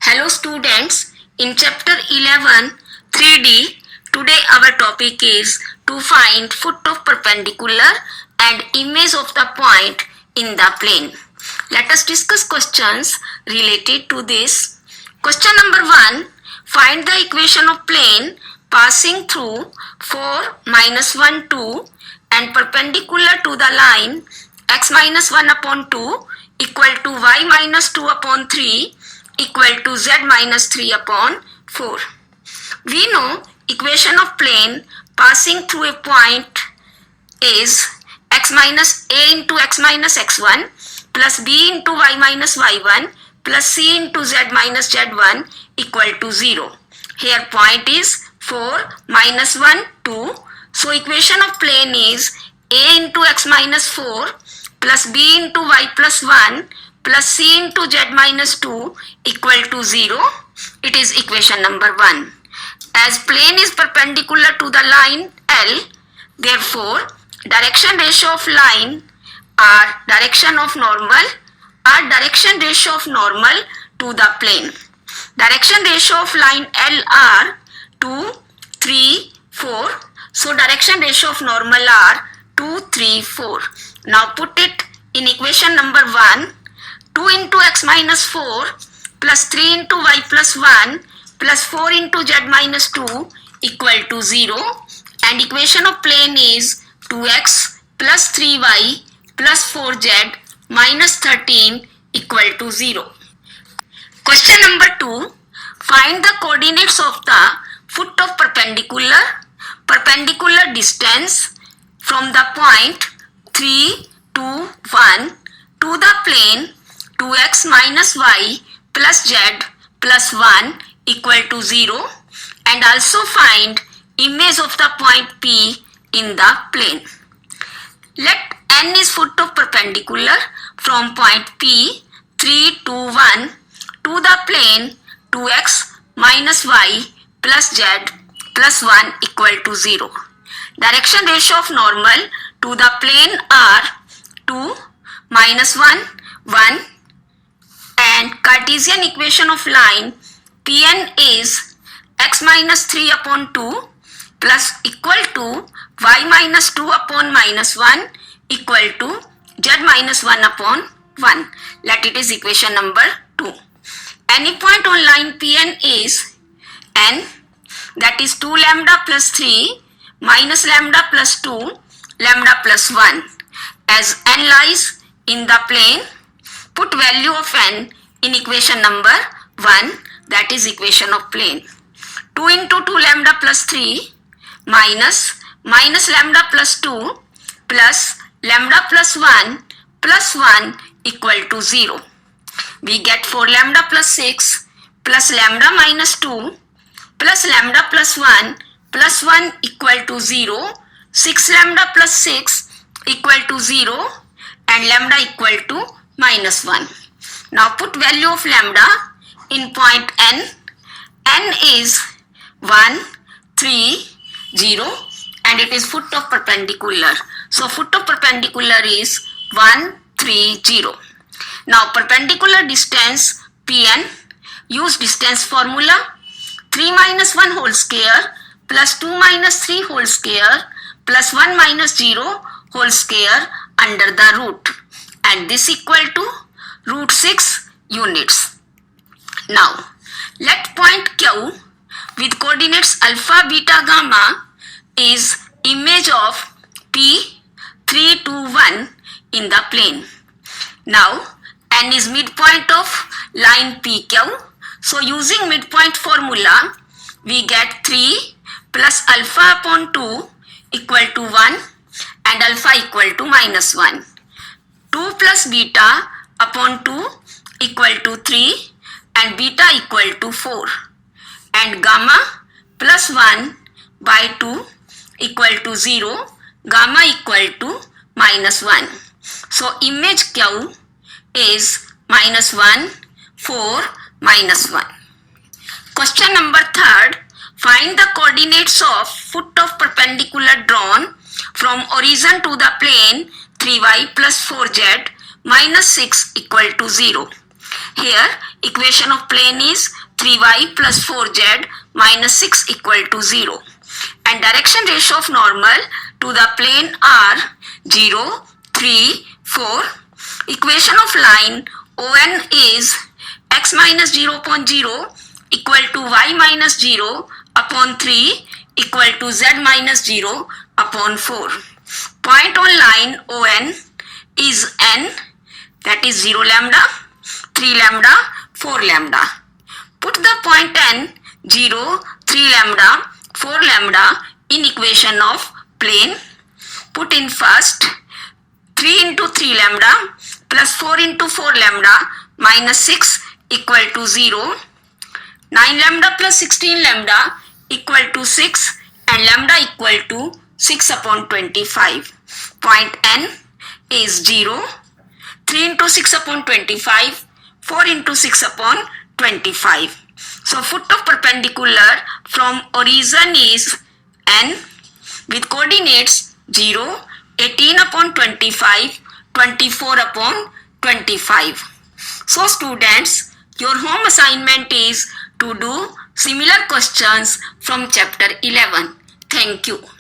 Hello students, in chapter 11 3D, today our topic is to find foot of perpendicular and image of the point in the plane. Let us discuss questions related to this. Question number 1, find the equation of plane passing through 4 minus 1 2 and perpendicular to the line x minus 1 upon 2 equal to y minus 2 upon 3 equal to z minus 3 upon 4. We know equation of plane passing through a point is x minus a into x minus x1 plus b into y minus y1 plus c into z minus z1 equal to 0. Here point is 4 minus 1 2. So equation of plane is a into x minus 4 plus b into y plus 1 plus c into z minus 2 equal to 0. It is equation number 1. As plane is perpendicular to the line L, therefore direction ratio of line or direction of normal to the plane. Direction ratio of line L are 2, 3, 4. So direction ratio of normal are 2, 3, 4. Now put it in equation number 1. 2 into x minus 4 plus 3 into y plus 1 plus 4 into z minus 2 equal to 0, and equation of plane is 2x plus 3y plus 4z minus 13 equal to 0. Question number 2, find the coordinates of the foot of perpendicular distance from the point 3, 2, 1 to the plane 2x minus y plus z plus 1 equal to 0, and also find image of the point P in the plane. Let n is foot of perpendicular from point P 3, 2, 1 to the plane 2x minus y plus z plus 1 equal to 0. Direction ratio of normal to the plane are 2, minus 1, 1, and Cartesian equation of line Pn is x minus 3 upon 2 plus equal to y minus 2 upon minus 1 equal to z minus 1 upon 1. Let it is equation number 2. Any point on line Pn is n, that is 2 lambda plus 3 minus lambda plus 2 lambda plus 1. As n lies in the plane, put value of n in equation number 1, that is equation of plane. 2 into 2 lambda plus 3 minus lambda plus 2 plus lambda plus 1 equal to 0. We get 4 lambda plus 6 plus lambda minus 2 plus lambda plus 1 equal to 0. 6 lambda plus 6 equal to 0 and lambda equal to minus 1. Now put value of lambda in point n. N is 1, 3, 0, and it is foot of perpendicular. So foot of perpendicular is 1, 3, 0. Now perpendicular distance Pn, use distance formula 3 minus 1 whole square plus 2 minus 3 whole square plus 1 minus 0 whole square under the root, and this equal to root 6 units. Now let point Q with coordinates alpha, beta, gamma is image of P 3, 2, 1 in the plane. Now n is midpoint of line PQ. So using midpoint formula, we get 3 plus alpha upon 2 equal to 1 and alpha equal to minus 1. 2 plus beta upon 2 equal to 3 and beta equal to 4. And gamma plus 1 by 2 equal to 0, gamma equal to minus 1. So image Q is minus 1, 4, minus 1. Question number 3, find the coordinates of foot of perpendicular drawn from origin to the plane 3y plus 4z minus 6 equal to 0. Here, equation of plane is 3y plus 4z minus 6 equal to 0. And direction ratio of normal to the plane are 0, 3, 4. Equation of line ON is x minus 0 upon 0 equal to y minus 0 upon 3 equal to z minus 0 upon 4. Point on line ON is n, that is 0 lambda, 3 lambda, 4 lambda. Put the point n, 0, 3 lambda, 4 lambda in equation of plane. Put in first 3 into 3 lambda plus 4 into 4 lambda minus 6 equal to 0. 9 lambda plus 16 lambda equal to 6 and lambda equal to 6 upon 25. Point n is 0. 3 into 6 upon 25, 4 into 6 upon 25. So foot of perpendicular from origin is n with coordinates 0, 18 upon 25, 24 upon 25. So students, your home assignment is to do similar questions from chapter 11. Thank you.